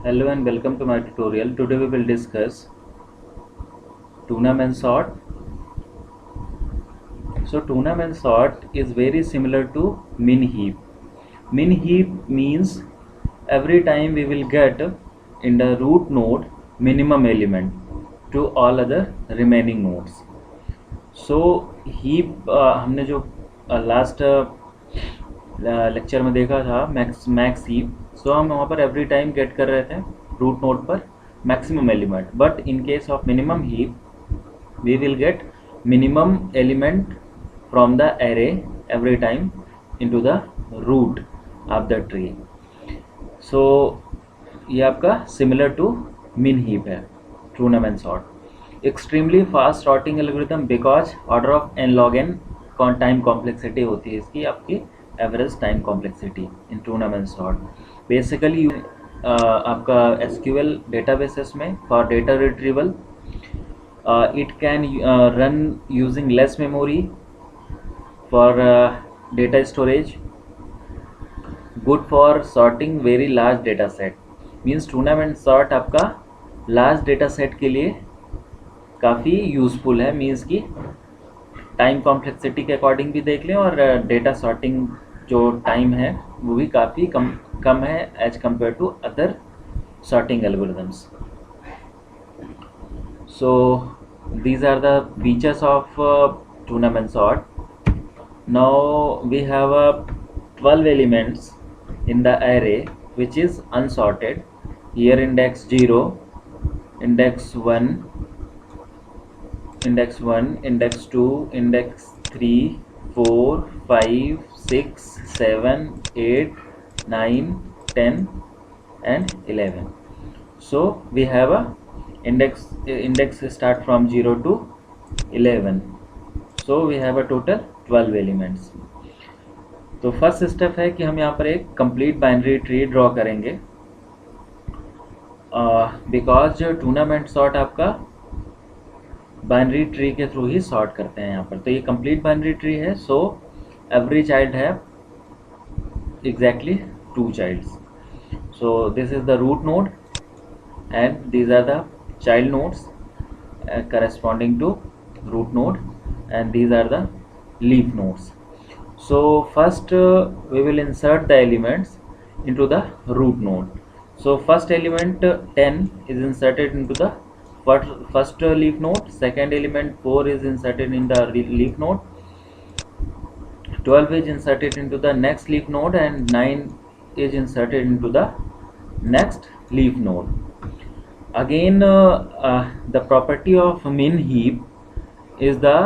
Hello and welcome to my tutorial. Today we will discuss tournament sort. So tournament sort is very similar to min heap. Min heap means every time we will get in the root node minimum element to all other remaining nodes. So heap हमने जो last lecture में देखा था max heap. सो हम वहाँ पर every time gate कर रहे थे रूट नोड पर maximum element, but in case of minimum heap we will get minimum element from the array every time into the root of the tree. So ये आपका similar to min heap है tournament sort. Extremely fast sorting algorithm because order of n log n time complexity होती है इसकी, आपकी average time complexity in tournament sort. Basically आपका SQL databases में for data retrieval it can run using less memory for data storage, good for sorting very large data set. Means tournament sort आपका large data set के लिए काफ़ी useful है. Means कि time complexity के according भी देख लें और डेटा सॉर्टिंग जो टाइम है वो भी काफ़ी कम है as compare to other sorting algorithms. So these are the features of tournament sort. Now we have 12 elements in the array which is unsorted. Here index 0, index 1, index 1, index 2, index 3, 4, 5, 6, 7, 8, 9, 10 and 11. So we have a index start from 0 to 11. So we have a total 12 elements. तो first step है कि हम यहाँ पर एक complete binary tree draw करेंगे because tournament sort आपका binary tree के थ्रू ही सॉर्ट करते हैं यहाँ पर. तो ये कंप्लीट बाइनरी ट्री है. सो एवरी चाइल्ड है exactly 2 childs. So this is the root node and these are the child nodes corresponding to root node and these are the leaf nodes. So first we will insert the elements into the root node. So first element 10 is inserted into the first leaf node, second element 4 is inserted in the leaf node, 12 is inserted into the next leaf node and 9 is inserted into the next leaf node. Again the property of min heap is the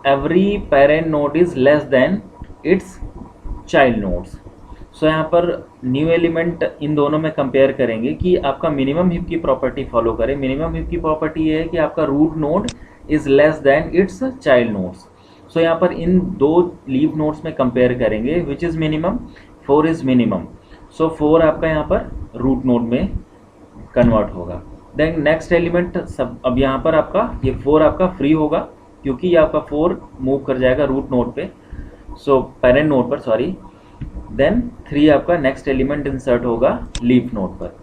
every parent node is less than its child nodes. सो यहाँ पर new element in दोनों में compare करेंगे कि आपका minimum heap की property follow करे. Minimum heap की प्रॉपर्टी ये है कि आपका root node is less than its child nodes. So यहाँ पर इन दो लीफ नोड्स में कंपेयर करेंगे which is minimum. 4 is minimum. So 4 आपका यहाँ पर रूट नोड में कन्वर्ट होगा. देन नेक्स्ट एलिमेंट सब अब यहाँ पर आपका ये 4 आपका फ्री होगा क्योंकि ये आपका 4 मूव कर जाएगा रूट नोड पे, सो पेरेंट नोड पर सॉरी. देन 3 आपका नेक्स्ट एलिमेंट इंसर्ट होगा लीफ नोड पर.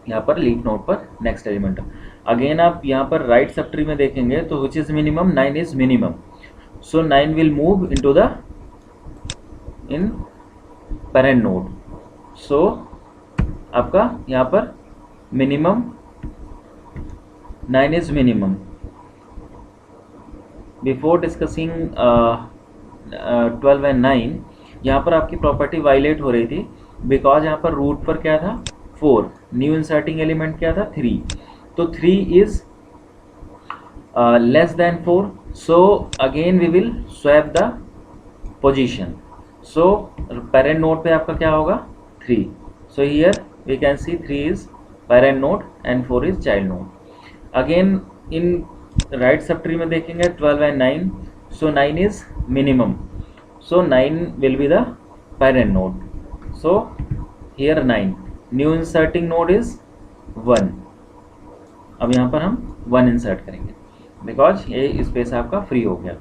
यहाँ पर लीफ नोड पर नेक्स्ट एलिमेंट. अगेन आप यहाँ पर राइट सब ट्री में देखेंगे तो which is minimum 9 is minimum. So 9 will move into the in parent node. So आपका यहाँ पर minimum 9 is minimum. Before discussing 12 and 9 यहाँ पर आपकी प्रॉपर्टी वायलेट हो रही थी बिकॉज यहाँ पर रूट पर क्या था 4, न्यू इंसर्टिंग एलिमेंट क्या था 3. तो 3 is less than 4. So again we will swap the position. So parent node पे आपका क्या होगा 3. So here we can see 3 is parent node and 4 is child node. Again in right sub tree में देखेंगे 12 and 9. So 9 is minimum. So 9 will be the parent node. So here 9. New inserting node is 1. अब यहाँ पर हम 1 insert करेंगे because ये space आपका free हो गया.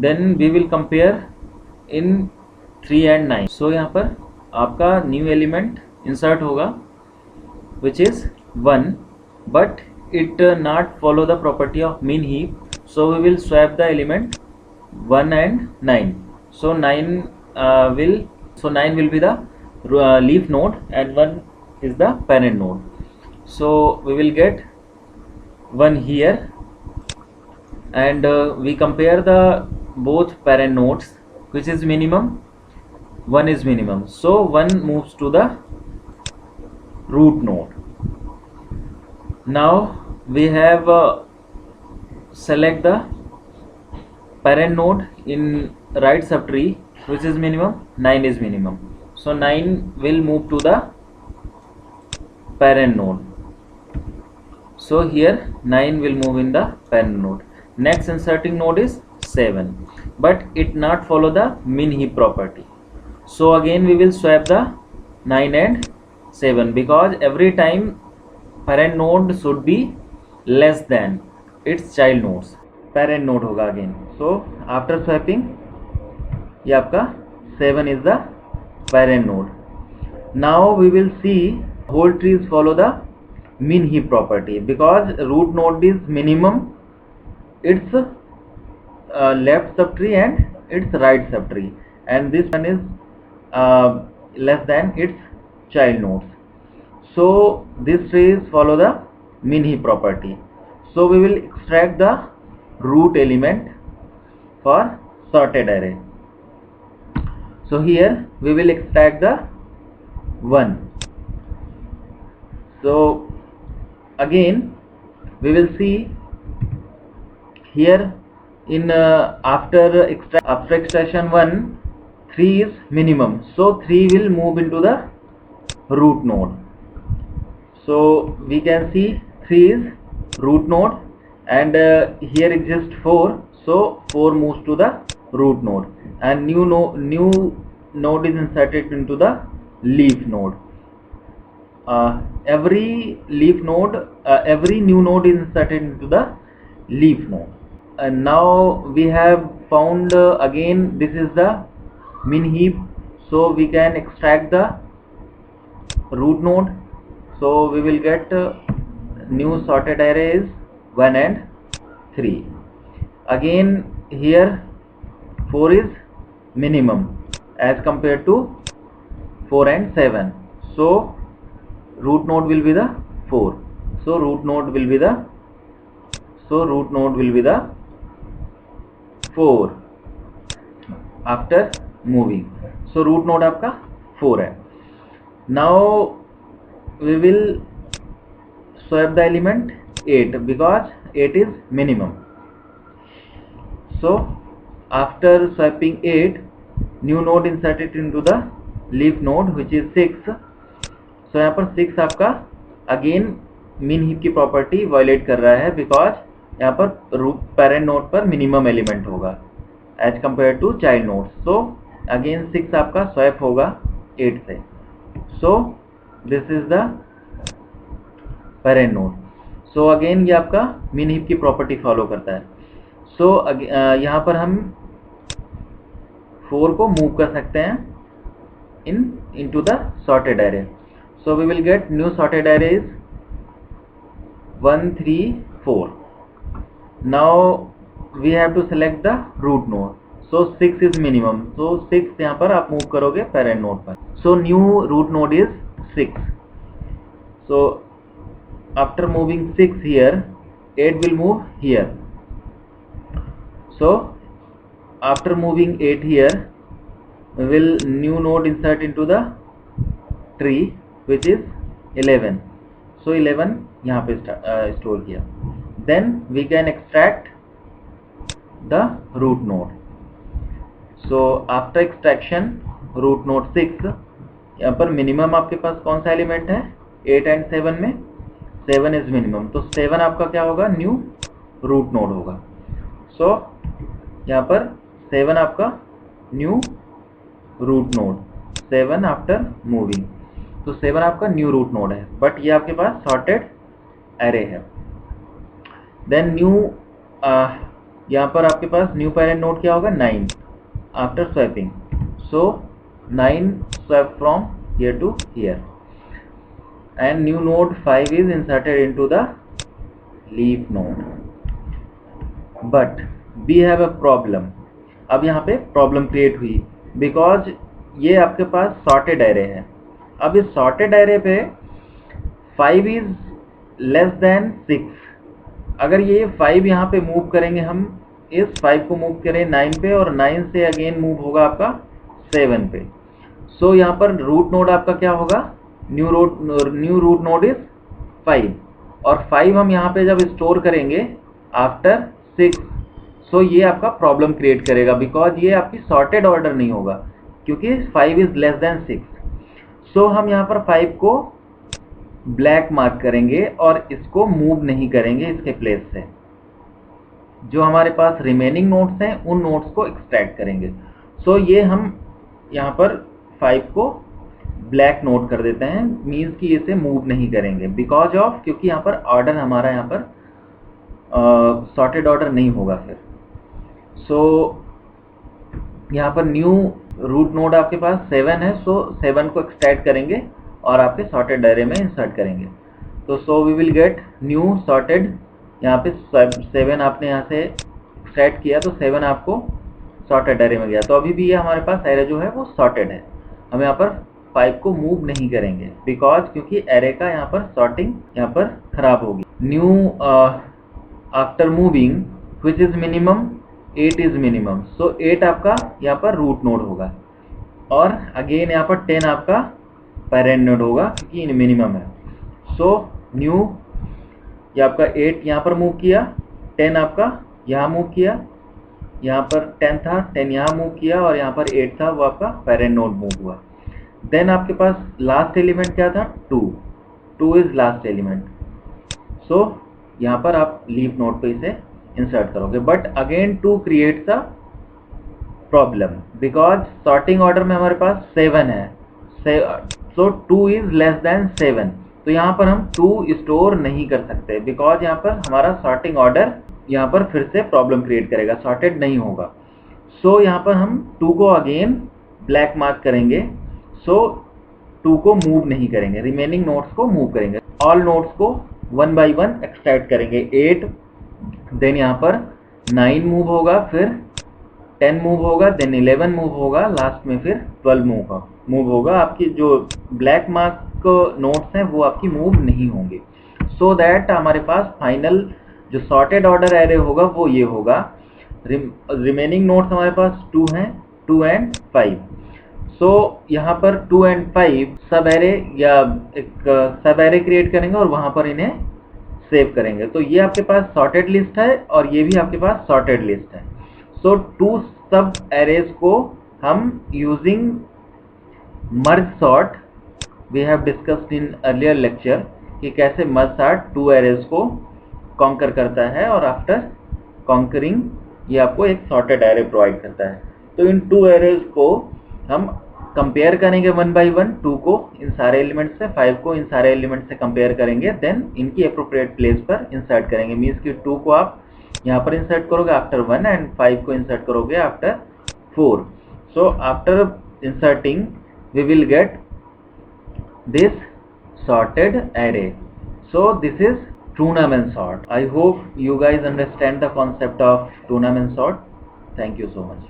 Then we will compare in 3 and 9. So यहाँ पर आपका न्यू एलिमेंट इंसर्ट होगा which is 1, but it not follow the property of min heap, so we will swap the element 1 and 9. So 9 will be the leaf node and 1 is the parent node. So we will get 1 here, and we compare the both parent nodes, which is minimum, 1 is minimum, so 1 moves to the root node. Now we have select the parent node in right subtree, which is minimum, 9 is minimum, so 9 will move to the parent node. So here 9 will move in the parent node. Next inserting node is 7, but it not follow the min heap property. So again we will swap the 9 and 7, because every time parent node should be less than its child nodes. Parent node होगा again. So after swapping, ये आपका 7 is the parent node. Now we will see whole trees follow the min heap property, because root node is minimum its left subtree and its right subtree, and this one is less than its child nodes. So these trees follow the min heap property. So we will extract the root element for sorted array. So here we will extract the 1. So again we will see here in after extraction 1, 3 is minimum, so 3 will move into the root node. So we can see 3 is root node, and here exists 4, so 4 moves to the root node, and new node is inserted into the leaf node. Every new node is inserted into the leaf node. And now we have found again this is the min heap, so we can extract the root node. So we will get new sorted array is 1 and 3. Again here 4 is minimum as compared to 4 and 7, so root node will be the 4. So root node will be the 4 after moving. So root node आपका 4 है. Now we will swap the element 8, because 8 is minimum. So after swapping 8, new node inserted into the leaf node, which is 6. So यहाँ पर 6 आपका again min heap की property violate कर रहा है, because यहाँ पर पेरेंट नोड पर मिनिमम एलिमेंट होगा as compare to child node. So again 6 आपका स्वैप होगा 8 से. So this is the parent node. So again ये आपका min heap की प्रॉपर्टी फॉलो करता है. सो यहाँ पर हम 4 को मूव कर सकते हैं into the sorted array. So we will get new sorted array is 1, 3, 4. Now we have to select the root node. So 6 is minimum. So 6 यहाँ पर आप मूव करोगे parent node पर. So new root node is 6. So after moving 6 here, 8 will move here. So after moving 8 here, we will new node insert into the tree, which is 11. So 11 यहाँ पे store किया. Then we can extract the root node. So after extraction root node 6, यहाँ पर minimum आपके पास कौन सा element है 8 and 7 में 7 is minimum. तो 7 आपका क्या होगा न्यू रूट नोड होगा. सो यहाँ पर 7 आपका new root node, 7 after moving. तो 7 आपका न्यू रूट नोड है, बट ये आपके पास सॉर्टेड एरे है. देन न्यू यहाँ पर आपके पास न्यू पेरेंट नोड क्या होगा 9 after swapping. So 9 swap from here to here. and new node 5 is inserted into the leaf node. But we have a problem. अब यहाँ पे प्रॉब्लम क्रिएट हुई बिकॉज ये आपके पास सॉर्टेड एरे है. अब इस सॉर्टेड एरे पे 5 इज लेस देन 6. अगर ये 5 यहाँ पे मूव करेंगे, हम इस 5 को मूव करें 9 पे और 9 से अगेन मूव होगा आपका 7 पे. सो यहाँ पर रूट नोड आपका क्या होगा, न्यू रूट नोड इज 5 और 5 हम यहाँ पे जब स्टोर करेंगे आफ्टर 6, सो ये आपका प्रॉब्लम क्रिएट करेगा बिकॉज ये आपकी सॉर्टेड ऑर्डर नहीं होगा क्योंकि 5 इज लेस देन 6. सो हम यहाँ पर 5 को ब्लैक मार्क करेंगे और इसको मूव नहीं करेंगे इसके प्लेस से. जो हमारे पास रिमेनिंग नोड्स हैं उन नोड्स को एक्सट्रैक्ट करेंगे. सो ये हम यहाँ पर 5 को ब्लैक नोट कर देते हैं, मीन्स कि इसे मूव नहीं करेंगे बिकॉज ऑफ, क्योंकि यहाँ पर ऑर्डर हमारा यहाँ पर सॉर्टेड ऑर्डर नहीं होगा फिर. सो यहाँ पर न्यू रूट नोड आपके पास 7 है, सो 7 को एक्सट्रैक्ट करेंगे और आपके सॉर्टेड एरे में इंसर्ट करेंगे. तो so we will get new sorted. यहाँ पे 7 आपने यहाँ से एक्सट्रैक्ट किया तो 7 आपको सॉर्टेड एरे में गया. तो अभी भी ये हमारे पास एरे जो है वो सॉर्टेड है. हम यहाँ पर 5 को मूव नहीं करेंगे बिकॉज क्योंकि एरे का यहाँ पर सॉर्टिंग यहाँ पर खराब होगी. New after moving which is minimum 8 is minimum. So 8 आपका यहाँ पर रूट नोड होगा और अगेन यहाँ पर 10 आपका पेरेंट नोड होगा क्योंकि मिनिमम है. सो न्यू ये आपका 8 यहाँ पर मूव किया, 10 आपका यहाँ मूव किया, यहाँ पर 10 था, 10 यहाँ मूव किया और यहाँ पर 8 था, वो आपका पेरेंट नोड मूव हुआ. देन आपके पास लास्ट एलिमेंट क्या था, 2 इज लास्ट एलिमेंट. सो यहाँ पर आप लीफ नोड पे इसे इंसर्ट करोगे. But again 2 creates a problem because sorting order में हमारे पास 7 है. सो 2 इज लेस देन 7. तो यहाँ पर हम 2 स्टोर नहीं कर सकते बिकॉज यहाँ पर हमारा सॉर्टिंग ऑर्डर यहाँ पर फिर से प्रॉब्लम क्रिएट करेगा, सॉर्टेड नहीं होगा. सो यहाँ पर हम 2 को अगेन ब्लैक मार्क करेंगे. सो 2 को मूव नहीं करेंगे, रिमेनिंग नोड्स को मूव करेंगे. ऑल नोड्स को 1 बाई 1 एक्सट्रैक्ट करेंगे. 8, देन यहाँ पर 9 मूव होगा, फिर 10 मूव होगा, देन 11 मूव होगा, लास्ट में फिर 12 मूव होगा. आपकी जो ब्लैक मार्क नोड्स हैं वो आपकी मूव नहीं होंगे. सो दैट हमारे पास फाइनल जो सॉर्टेड ऑर्डर एरे होगा वो ये होगा. रिमेनिंग नोड्स हमारे पास 2 हैं, 2 एंड 5. सो यहाँ पर 2 एंड 5 सब एरे या एक सब एरे क्रिएट करेंगे और वहाँ पर इन्हें सेव करेंगे. तो ये आपके पास सॉर्टेड लिस्ट है और ये भी आपके पास सॉर्टेड लिस्ट है. सो 2 सब एरेज को हम using merge sort, we have discussed in earlier lecture कि कैसे मर्ज सॉर्ट 2 एरेज को कॉन्कर करता है और आफ्टर कॉन्करिंग ये आपको एक सॉर्टेड एरे प्रोवाइड करता है. तो इन 2 एरेज को हम कंपेयर करेंगे 1 बाई 1, 2 को इन सारे एलिमेंट से, 5 को इन सारे एलिमेंट से कंपेयर करेंगे, देन इनकी अप्रोप्रिएट प्लेस पर इंसर्ट करेंगे. मीन्स कि 2 को आप यहाँ पर इंसर्ट करोगे आफ्टर 1 एंड 5 को इंसर्ट करोगे after 4. So after inserting we will get this sorted array. So this is tournament sort. I hope you guys understand the concept of tournament sort. Thank you so much.